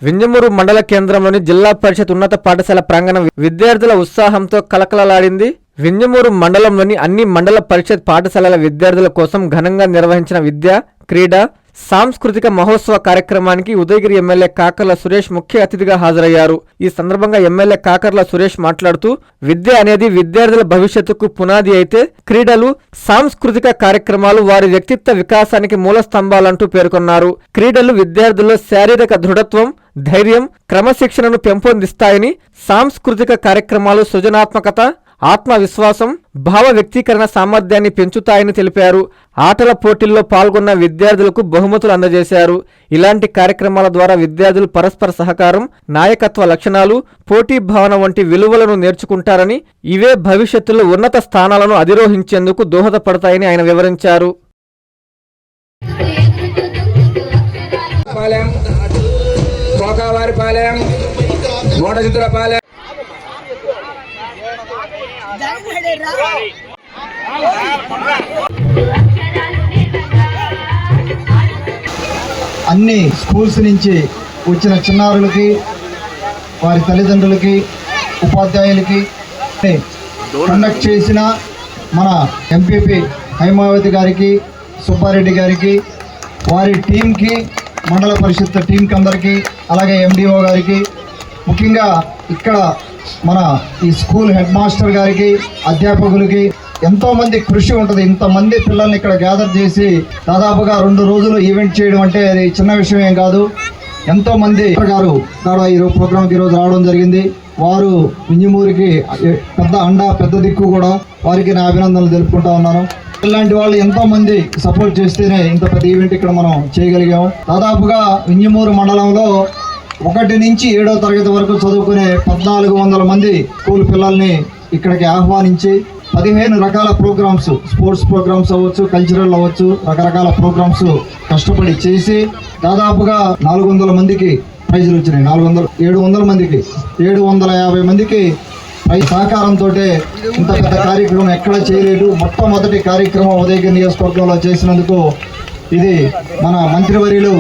వింజమూరు మండల కేంద్రంలోని జిల్లా పరిషత్ ఉన్నత పాఠశాల ప్రాంగణం విద్యార్థుల ఉత్సాహంతో కలకలలాడింది. వింజమూరు మండలంలోని అన్ని మండల పరిషత్ పాఠశాలల విద్యార్థుల కోసం ఘనంగా నిర్వహించిన విద్యా, క్రీడా, సాంస్కృతిక మహోత్సవ కార్యక్రమానికి ఉదయగిరి ఎమ్మెల్యే కాకర్ల సురేష్ ముఖ్య అతిథిగా హాజరయ్యారు. ఈ సందర్భంగా ఎమ్మెల్యే కాకర్ల సురేష్ మాట్లాడుతూ, విద్య అనేది విద్యార్థుల భవిష్యత్తుకు పునాది అయితే క్రీడలు, సాంస్కృతిక కార్యక్రమాలు వారి వ్యక్తిత్వ వికాసానికి మూల స్తంభాలంటూ పేర్కొన్నారు. క్రీడలు విద్యార్థుల్లో శారీరక దృఢత్వం, ధైర్యం, క్రమశిక్షణను పెంపొందిస్తాయని, సాంస్కృతిక కార్యక్రమాలు సృజనాత్మకత, ఆత్మవిశ్వాసం, భావ వ్యక్తీకరణ సామర్థ్యాన్ని పెంచుతాయని తెలిపారు. ఆటల పోటీల్లో పాల్గొన్న విద్యార్థులకు బహుమతులు అందజేశారు. ఇలాంటి కార్యక్రమాల ద్వారా విద్యార్థులు పరస్పర సహకారం, నాయకత్వ లక్షణాలు, పోటీ భావన వంటి విలువలను నేర్చుకుంటారని, ఇవే భవిష్యత్తులో ఉన్నత స్థానాలను అధిరోహించేందుకు దోహదపడతాయని ఆయన వివరించారు. అన్ని స్కూల్స్ నుంచి వచ్చిన చిన్నారులకి, వారి తల్లిదండ్రులకి, ఉపాధ్యాయులకి కండక్ట్ చేసిన మన ఎంపీపీ హైమావతి గారికి, సుబ్బారెడ్డి గారికి, వారి టీంకి, మండల పరిషత్ టీంకి అందరికీ, అలాగే ఎండిఓ గారికి, ముఖ్యంగా ఇక్కడ మన ఈ స్కూల్ హెడ్ మాస్టర్ గారికి, అధ్యాపకులకి ఎంతోమంది కృషి ఉంటుంది. ఇంతమంది పిల్లల్ని ఇక్కడ గ్యాదర్ చేసి దాదాపుగా 2 రోజులు ఈవెంట్ చేయడం అంటే అది చిన్న విషయం ఏం కాదు. ఎంతోమంది గారు ఈ ప్రోగ్రాంకి ఈరోజు రావడం జరిగింది. వారు వింజమూరికి పెద్ద అండ, పెద్ద దిక్కు కూడా. వారికి నా అభినందనలు తెలుపుకుంటా ఉన్నాను. ఇలాంటి వాళ్ళు ఎంతోమంది సపోర్ట్ చేస్తేనే ఇంత పెద్ద ఈవెంట్ ఇక్కడ మనం చేయగలిగాము. దాదాపుగా వింజమూరు మండలంలో 1 నుంచి 7వ తరగతి వరకు చదువుకునే 1400 మంది స్కూల్ పిల్లల్ని ఇక్కడికి ఆహ్వానించి 15 రకాల ప్రోగ్రామ్స్, స్పోర్ట్స్ ప్రోగ్రామ్స్ అవ్వచ్చు, కల్చరల్ అవ్వచ్చు, రకరకాల ప్రోగ్రామ్స్ కష్టపడి చేసి దాదాపుగా 400 మందికి ప్రైజులు వచ్చినాయి. 700 మందికి 750 మందికి సహకారంతో ఇంత పెద్ద కార్యక్రమం ఎక్కడ చేయలేదు. మొట్టమొదటి కార్యక్రమం ఉదయగిరి నియోజకవర్గంలో చేసినందుకు ఇది మన మంత్రివర్యులు,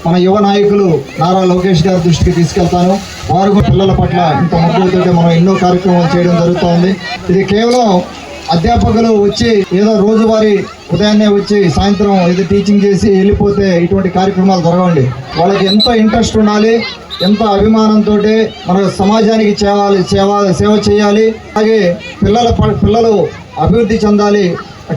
మన యువ నాయకులు నారా లోకేష్ గారి దృష్టికి తీసుకెళ్తాను. వారు పిల్లల పట్ల ఇంత మక్కువతో మనం ఎన్నో కార్యక్రమాలు చేయడం జరుగుతోంది. ఇది కేవలం అధ్యాపకులు వచ్చి ఏదో రోజువారీ ఉదయాన్నే వచ్చి సాయంత్రం ఇది టీచింగ్ చేసి వెళ్ళిపోతే ఇటువంటి కార్యక్రమాలు జరగండి. వాళ్ళకి ఎంతో ఇంట్రెస్ట్ ఉండాలి, ఎంతో అభిమానంతో మన సమాజానికి సేవ చేయాలి. అలాగే పిల్లలు అభివృద్ధి చెందాలి,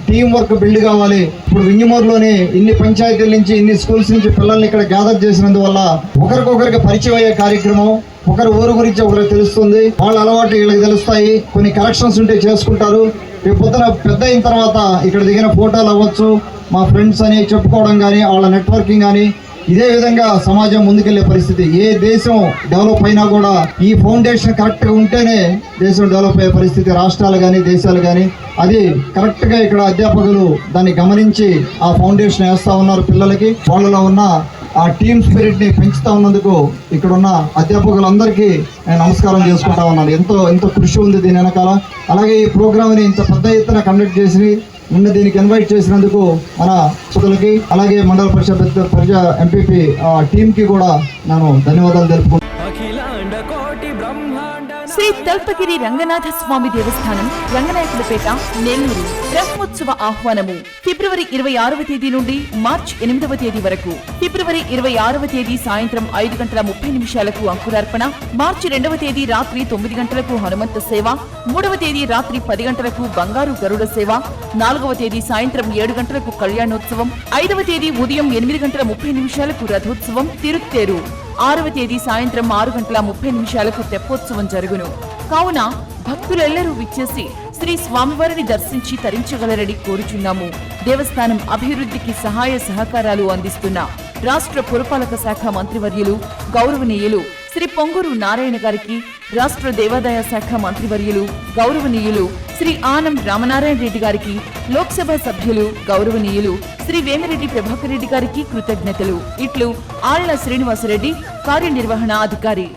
టీం వర్క్ బిల్డ్ కావాలి. ఇప్పుడు వింజమూరులోని ఇన్ని పంచాయతీల నుంచి, ఇన్ని స్కూల్స్ నుంచి పిల్లల్ని ఇక్కడ గ్యాదర్ చేసినందువల్ల ఒకరికొకరికి పరిచయం అయ్యే కార్యక్రమం, ఒకరి ఊరు గురించి ఒకరికి తెలుస్తుంది, వాళ్ళ అలవాటు వీళ్ళకి తెలుస్తాయి, కొన్ని కరెక్షన్స్ ఉంటే చేసుకుంటారు. రేపు పొద్దున పెద్ద అయిన తర్వాత ఇక్కడ దిగిన ఫోటోలు అవ్వచ్చు, మా ఫ్రెండ్స్ అని చెప్పుకోవడం కానీ, వాళ్ళ నెట్వర్కింగ్ కానీ, ఇదే విధంగా సమాజం ముందుకెళ్లే పరిస్థితి. ఏ దేశం డెవలప్ అయినా కూడా ఈ ఫౌండేషన్ కరెక్ట్గా ఉంటేనే దేశం డెవలప్ అయ్యే పరిస్థితి. రాష్ట్రాలు కానీ, దేశాలు కానీ అది కరెక్ట్గా ఇక్కడ అధ్యాపకులు దాన్ని గమనించి ఆ ఫౌండేషన్ వేస్తూ ఉన్నారు. పిల్లలకి వాళ్ళలో ఉన్న ఆ టీమ్ స్పిరిట్ని పెంచుతూ ఉన్నందుకు ఇక్కడ ఉన్న అధ్యాపకులందరికీ నేను నమస్కారం చేసుకుంటా ఉన్నాను. ఎంతో కృషి ఉంది దీని వెనకాల. అలాగే ఈ ప్రోగ్రామ్ని ఇంత పెద్ద ఎత్తున కండక్ట్ చేసి నిన్న దీనికి ఇన్వైట్ చేసినందుకు మన సుతులకి, అలాగే మండల పరిషత్ ఎంపీపీ టీంకి కూడా నేను ధన్యవాదాలు తెలుపుకుంటున్నాను. శ్రీ తల్పగిరి రంగనాథ స్వామి దేవస్థానం, రంగనాయకులపేట, నెల్లూరు. బ్రహ్మోత్సవ ఆహ్వానము ఫిబ్రవరి 26వ తేదీ నుండి మార్చి 8వ తేదీ వరకు. ఫిబ్రవరి 26వ తేదీ సాయంత్రం 5:30 అంకురార్పణ, మార్చి 2వ తేదీ రాత్రి 9 గంటలకు హనుమంత సేవ, 3వ తేదీ రాత్రి 10 గంటలకు బంగారు గరుడ సేవ, 4వ తేదీ సాయంత్రం 7 గంటలకు కళ్యాణోత్సవం, 5వ తేదీ ఉదయం 8:30 రథోత్సవం, తిరుత్తేరు, 6వ తేదీ సాయంత్రం 6:30 తెప్పోత్సవం జరుగును. కావున భక్తులెల్లరూ విచ్చేసి శ్రీ స్వామివారిని దర్శించి తరించగలరని కోరుచున్నాము. దేవస్థానం అభివృద్ధికి సహాయ సహకారాలు అందిస్తున్న రాష్ట్ర పురపాలక శాఖ మంత్రివర్యులు గౌరవనీయులు శ్రీ పొంగూరు నారాయణ గారికి, రాష్ట్ర దేవాదాయ శాఖ మంత్రివర్యులు గౌరవనీయులు శ్రీ ఆనం రామనారాయణ రెడ్డి గారికి, లోక్సభ సభ్యులు గౌరవనీయులు శ్రీ వేమిరెడ్డి ప్రభాకర్ రెడ్డి గారికి కృతజ్ఞతలు. ఇట్లు ఆళ్ల శ్రీనివాసరెడ్డి, కార్యనిర్వహణ అధికారి.